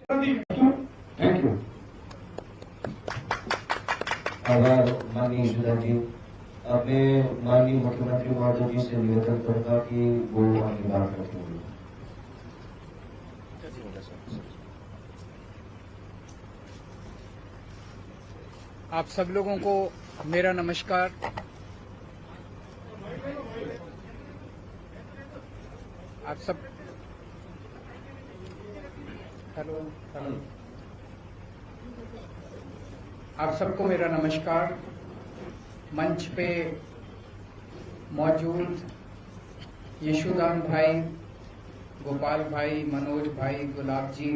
Thank you. आभार माननीय यशोदा जी। अब मैं माननीय मुख्यमंत्री महोदय जी से निवेदन करूंगा कि वो अपनी बात रखेंगे। आप सब लोगों को मेरा नमस्कार। आप सब हेलो आप सबको मेरा नमस्कार। मंच पे मौजूद यशोदान भाई, गोपाल भाई, मनोज भाई, गुलाब जी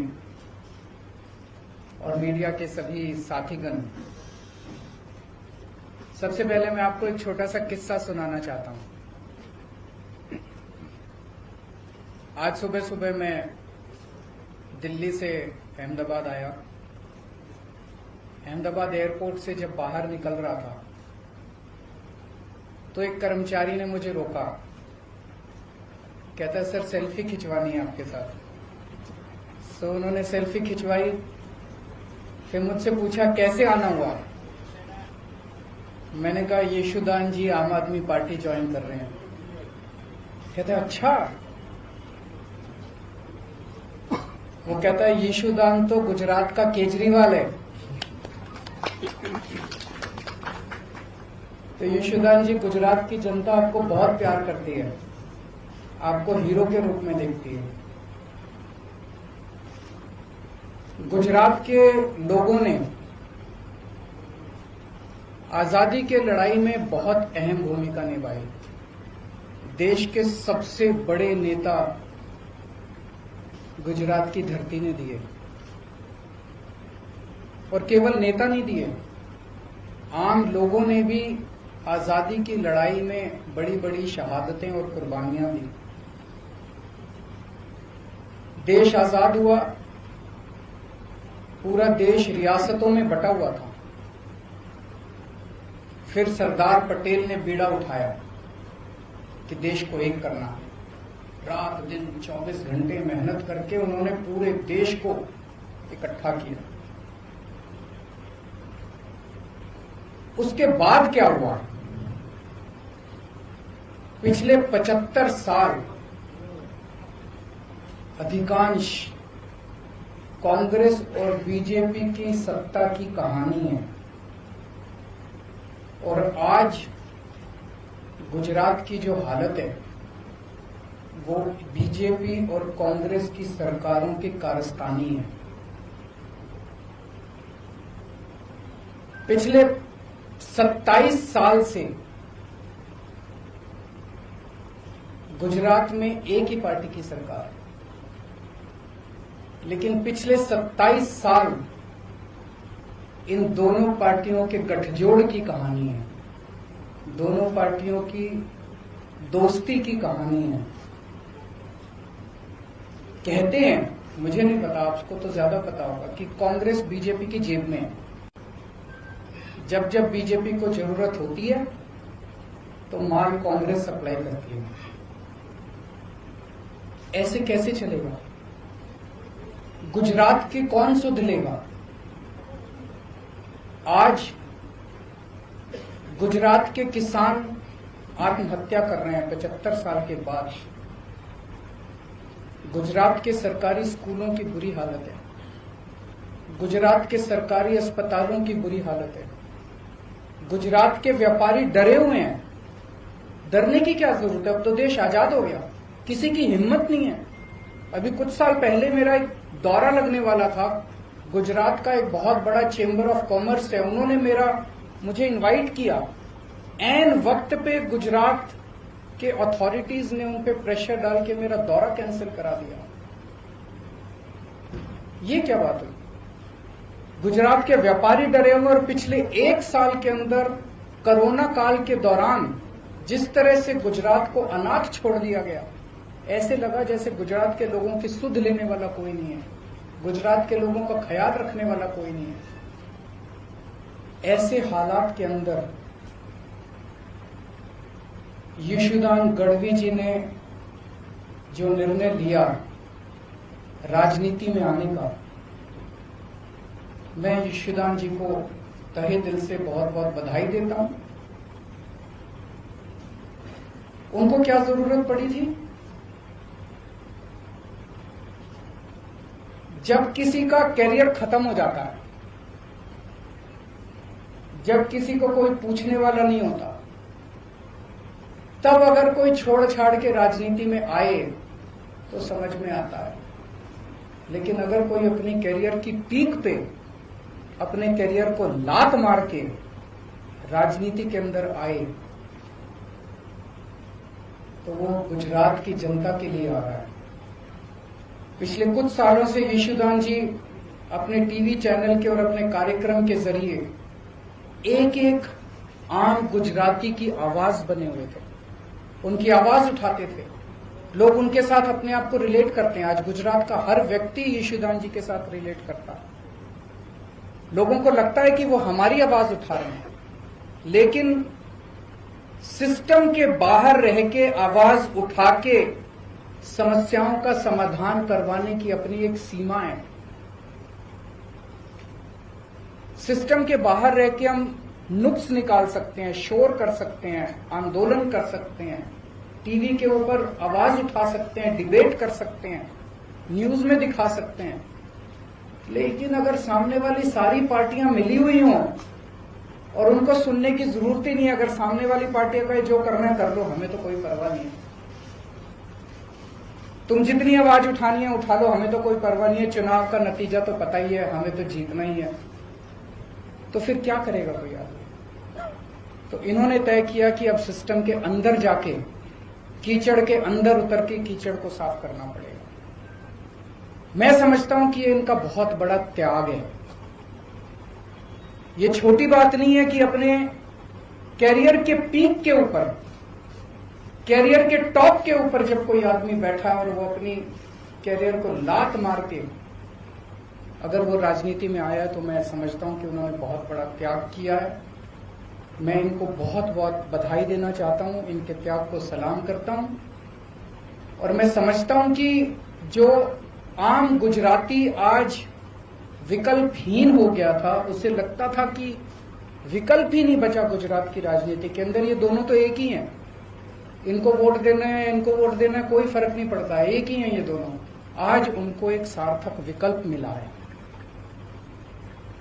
और मीडिया के सभी साथीगण, सबसे पहले मैं आपको एक छोटा सा किस्सा सुनाना चाहता हूं। आज सुबह सुबह मैं दिल्ली से अहमदाबाद आया। अहमदाबाद एयरपोर्ट से जब बाहर निकल रहा था तो एक कर्मचारी ने मुझे रोका। कहता है सर सेल्फी खिंचवानी है आपके साथ। तो उन्होंने सेल्फी खिंचवाई। फिर मुझसे पूछा कैसे आना हुआ। मैंने कहा यशोदान जी आम आदमी पार्टी ज्वाइन कर रहे हैं। कहता है अच्छा। वो कहता है यशोदान तो गुजरात का केजरीवाल है। तो यशोदान जी, गुजरात की जनता आपको बहुत प्यार करती है, आपको हीरो के रूप में देखती है। गुजरात के लोगों ने आजादी के लड़ाई में बहुत अहम भूमिका निभाई। देश के सबसे बड़े नेता गुजरात की धरती ने दिए, और केवल नेता नहीं दिए, आम लोगों ने भी आजादी की लड़ाई में बड़ी बड़ी शहादतें और कुर्बानियां दी। देश आजाद हुआ, पूरा देश रियासतों में बटा हुआ था। फिर सरदार पटेल ने बीड़ा उठाया कि देश को एक करना है। रात दिन 24 घंटे मेहनत करके उन्होंने पूरे देश को इकट्ठा किया। उसके बाद क्या हुआ? पिछले 75 साल अधिकांश कांग्रेस और बीजेपी की सत्ता की कहानी है, और आज गुजरात की जो हालत है वो बीजेपी और कांग्रेस की सरकारों की कारस्तानी है। पिछले 27 साल से गुजरात में एक ही पार्टी की सरकार है, लेकिन पिछले 27 साल इन दोनों पार्टियों के गठजोड़ की कहानी है, दोनों पार्टियों की दोस्ती की कहानी है। कहते हैं, मुझे नहीं पता, आपको तो ज्यादा पता होगा, कि कांग्रेस बीजेपी की जेब में है। जब जब बीजेपी को जरूरत होती है तो माल कांग्रेस सप्लाई करती है। ऐसे कैसे चलेगा? गुजरात की कौन सुध लेगा? आज गुजरात के किसान आत्महत्या कर रहे हैं 75 साल के बाद। गुजरात के सरकारी स्कूलों की बुरी हालत है, गुजरात के सरकारी अस्पतालों की बुरी हालत है। गुजरात के व्यापारी डरे हुए हैं। डरने की क्या जरूरत है? अब तो देश आजाद हो गया, किसी की हिम्मत नहीं है। अभी कुछ साल पहले मेरा एक दौरा लगने वाला था। गुजरात का एक बहुत बड़ा चेंबर ऑफ कॉमर्स है, उन्होंने मुझे इनवाइट किया। ऐन वक्त पे गुजरात के अथॉरिटीज ने उन पे प्रेशर डाल के मेरा दौरा कैंसिल करा दिया। ये क्या बात हुई? गुजरात के व्यापारी डरे हुए, और पिछले 1 साल के अंदर कोरोना काल के दौरान जिस तरह से गुजरात को अनाथ छोड़ दिया गया, ऐसे लगा जैसे गुजरात के लोगों की सुध लेने वाला कोई नहीं है, गुजरात के लोगों का ख्याल रखने वाला कोई नहीं है। ऐसे हालात के अंदर यशोदान गढ़वी जी ने जो निर्णय लिया राजनीति में आने का, मैं यशोदान जी को तहे दिल से बहुत बहुत बधाई देता हूं। उनको क्या जरूरत पड़ी थी? जब किसी का कैरियर खत्म हो जाता है, जब किसी को कोई पूछने वाला नहीं होता, तब अगर कोई छोड़ छाड़ के राजनीति में आए तो समझ में आता है। लेकिन अगर कोई अपनी कैरियर की पीक पे अपने कैरियर को लात मार के राजनीति के अंदर आए तो वो गुजरात की जनता के लिए आ रहा है। पिछले कुछ सालों से यशोदान जी अपने टीवी चैनल के और अपने कार्यक्रम के जरिए एक एक आम गुजराती की आवाज बने हुए थे, उनकी आवाज उठाते थे। लोग उनके साथ अपने आप को रिलेट करते हैं। आज गुजरात का हर व्यक्ति यशोदान जी के साथ रिलेट करता है। लोगों को लगता है कि वो हमारी आवाज उठा रहे हैं, लेकिन सिस्टम के बाहर रह के आवाज उठा के समस्याओं का समाधान करवाने की अपनी एक सीमा है। सिस्टम के बाहर रह के हम नुक्स निकाल सकते हैं, शोर कर सकते हैं, आंदोलन कर सकते हैं, टीवी के ऊपर आवाज उठा सकते हैं, डिबेट कर सकते हैं, न्यूज में दिखा सकते हैं। लेकिन अगर सामने वाली सारी पार्टियां मिली हुई हों और उनको सुनने की जरूरत ही नहीं है, अगर सामने वाली पार्टियां कहे जो करना है कर लो, हमें तो कोई परवाह नहीं है, तुम जितनी आवाज उठानी है उठा लो, हमें तो कोई परवाह नहीं है, चुनाव का नतीजा तो पता ही है, हमें तो जीतना ही है, तो फिर क्या करेगा कोई आदमी? तो इन्होंने तय किया कि अब सिस्टम के अंदर जाके, कीचड़ के अंदर उतर के कीचड़ को साफ करना पड़ेगा। मैं समझता हूं कि ये इनका बहुत बड़ा त्याग है। ये छोटी बात नहीं है कि अपने कैरियर के पीक के ऊपर, कैरियर के टॉप के ऊपर जब कोई आदमी बैठा और वो अपनी कैरियर को लात मार के अगर वो राजनीति में आया है, तो मैं समझता हूं कि उन्होंने बहुत बड़ा त्याग किया है। मैं इनको बहुत बहुत बधाई देना चाहता हूं, इनके त्याग को सलाम करता हूं। और मैं समझता हूं कि जो आम गुजराती आज विकल्पहीन हो गया था, उसे लगता था कि विकल्प ही नहीं बचा गुजरात की राजनीति के अंदर, ये दोनों तो एक ही हैं, इनको वोट देना है, इनको वोट देना है, कोई फर्क नहीं पड़ता है, एक ही हैं ये दोनों। आज उनको एक सार्थक विकल्प मिला है।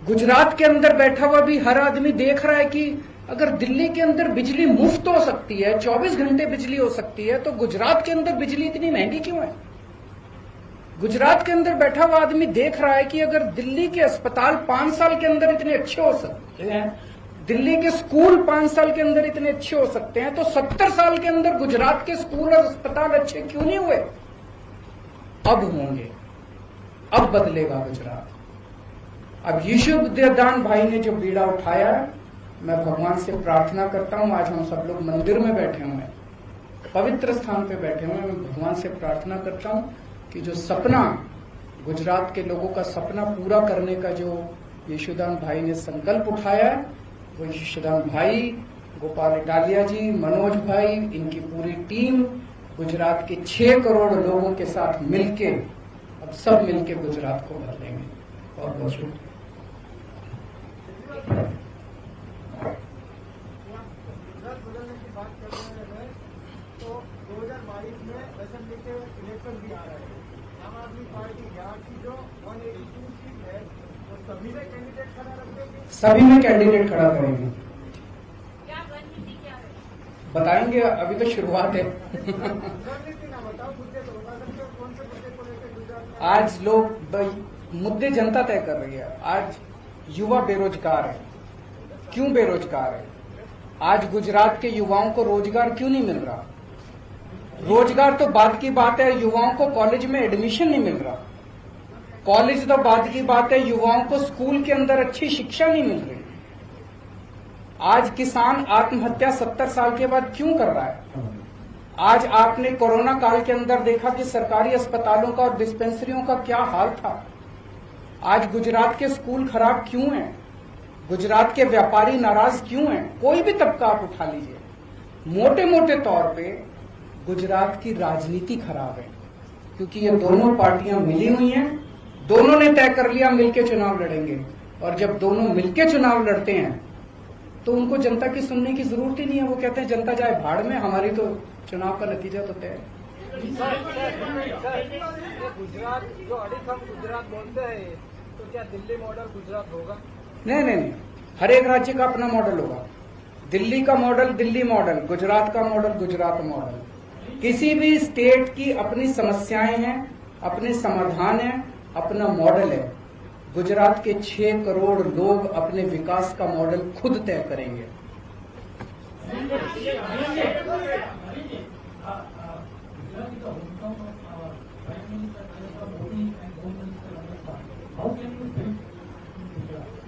गुजरात के अंदर बैठा हुआ भी हर आदमी देख रहा है कि अगर दिल्ली के अंदर बिजली मुफ्त हो सकती है, 24 घंटे बिजली हो सकती है, तो गुजरात के अंदर बिजली इतनी महंगी क्यों है? गुजरात के अंदर बैठा हुआ आदमी देख रहा है कि अगर दिल्ली के अस्पताल 5 साल के अंदर इतने अच्छे हो सकते हैं, दिल्ली के स्कूल 5 साल के अंदर इतने अच्छे हो सकते हैं, तो 70 साल के अंदर गुजरात के स्कूल और अस्पताल अच्छे क्यों नहीं हुए? अब होंगे, अब बदलेगा गुजरात। अब यशोदान भाई ने जो बीड़ा उठाया, मैं भगवान से प्रार्थना करता हूं, आज हम सब लोग मंदिर में बैठे हुए हैं, पवित्र स्थान पे बैठे हुए हैं, मैं भगवान से प्रार्थना करता हूं कि जो सपना, गुजरात के लोगों का सपना पूरा करने का जो यशोदान भाई ने संकल्प उठाया है, वो यशोदान भाई, गोपाल इटालिया जी, मनोज भाई, इनकी पूरी टीम गुजरात के 6 करोड़ लोगों के साथ मिलके, अब सब मिलके गुजरात को बदलेंगे। बहुत बहुत शुक्रिया। गुजरात बदलने की बात कर रहे हैं, तो 2022 में असेंबली के इलेक्शन भी आ रहे हैं। आम आदमी पार्टी यहाँ की जो 182 सीट है, वो सभी में कैंडिडेट खड़ा रखेगी, सभी में कैंडिडेट खड़ा करेंगे। क्या रणनीति क्या है बताएंगे, अभी तो शुरुआत है। रणनीति ना बताओ, मुद्दे तो बता सकते हो, कौन से मुद्दे को लेकर गुजरात में आज लोग मुद्दे जनता तय कर रही है। आज युवा बेरोजगार है, क्यों बेरोजगार है? आज गुजरात के युवाओं को रोजगार क्यों नहीं मिल रहा? रोजगार तो बात की बात है, युवाओं को कॉलेज में एडमिशन नहीं मिल रहा। कॉलेज तो बात की बात है, युवाओं को स्कूल के अंदर अच्छी शिक्षा नहीं मिल रही। आज किसान आत्महत्या 70 साल के बाद क्यों कर रहा है? आज आपने कोरोना काल के अंदर देखा कि सरकारी अस्पतालों का और डिस्पेंसरियों का क्या हाल था। आज गुजरात के स्कूल खराब क्यों हैं? गुजरात के व्यापारी नाराज क्यों हैं? कोई भी तबका आप उठा लीजिए, मोटे मोटे तौर पे गुजरात की राजनीति खराब है, क्योंकि ये दोनों पार्टियां मिली हुई हैं, दोनों ने तय कर लिया मिलकर चुनाव लड़ेंगे। और जब दोनों मिलके चुनाव लड़ते हैं तो उनको जनता की सुनने की जरूरत ही नहीं है। वो कहते हैं जनता जाए भाड़ में, हमारी तो चुनाव का नतीजा तो तय है। गुजरात जो अड़ीखम गुजरात बोलते हैं, तो क्या दिल्ली मॉडल गुजरात होगा? नहीं, हर एक राज्य का अपना मॉडल होगा। दिल्ली का मॉडल दिल्ली मॉडल, गुजरात का मॉडल गुजरात मॉडल। किसी भी स्टेट की अपनी समस्याएं हैं, अपने समाधान हैं, अपना मॉडल है। गुजरात के 6 करोड़ लोग अपने विकास का मॉडल खुद तय करेंगे।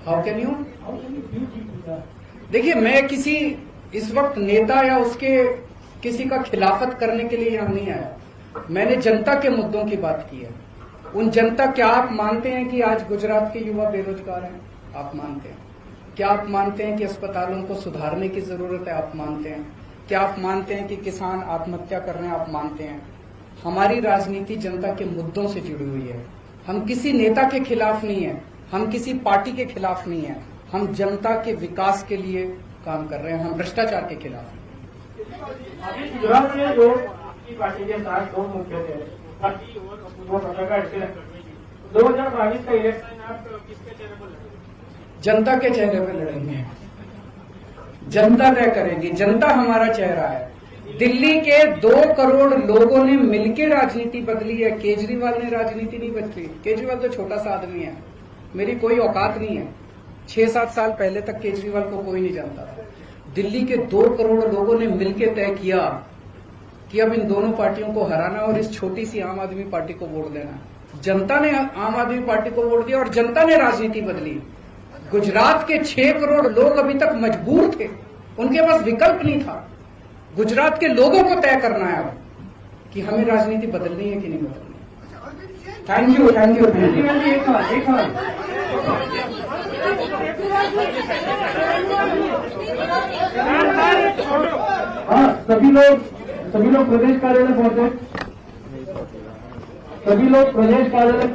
How can you? देखिए, मैं किसी इस वक्त नेता या उसके किसी का खिलाफत करने के लिए यहां नहीं आया। मैंने जनता के मुद्दों की बात की है। उन जनता, क्या आप मानते हैं कि आज गुजरात के युवा बेरोजगार हैं? आप मानते हैं? क्या आप मानते हैं कि अस्पतालों को सुधारने की जरूरत है? आप मानते हैं? क्या आप मानते हैं कि किसान आत्महत्या कर रहे हैं? आप मानते हैं? हमारी राजनीति जनता के मुद्दों से जुड़ी हुई है। हम किसी नेता के खिलाफ नहीं है, हम किसी पार्टी के खिलाफ नहीं है। हम जनता के विकास के लिए काम कर रहे हैं, हम भ्रष्टाचार के खिलाफ हैं। अभी गुजरात में जो आपकी पार्टी के साथ 2 मुद्दे थे, बाकी और वो पत्रकार ऐसे 2022 का इलेक्शन आप किसके चेहरे पर लड़ेंगे? जनता के चेहरे पर लड़ेंगे। जनता तय करेगी, जनता हमारा चेहरा है। दिल्ली के 2 करोड़ लोगों ने मिलकर राजनीति बदली है। केजरीवाल ने राजनीति नहीं बदली। केजरीवाल तो छोटा सा आदमी है, मेरी कोई औकात नहीं है। 6-7 साल पहले तक केजरीवाल को कोई नहीं जानता था। दिल्ली के 2 करोड़ लोगों ने मिलकर तय किया कि अब इन दोनों पार्टियों को हराना और इस छोटी सी आम आदमी पार्टी को वोट देना। जनता ने आम आदमी पार्टी को वोट दिया और जनता ने राजनीति बदली। गुजरात के 6 करोड़ लोग अभी तक मजबूर थे, उनके पास विकल्प नहीं था। गुजरात के लोगों को तय करना है अब कि हमें राजनीति बदलनी है कि नहीं बदलनी। Thank you. एक सवाल। हाँ, सभी लोग प्रदेश कार्यालय पहुंचे। सभी लोग प्रदेश कार्यालय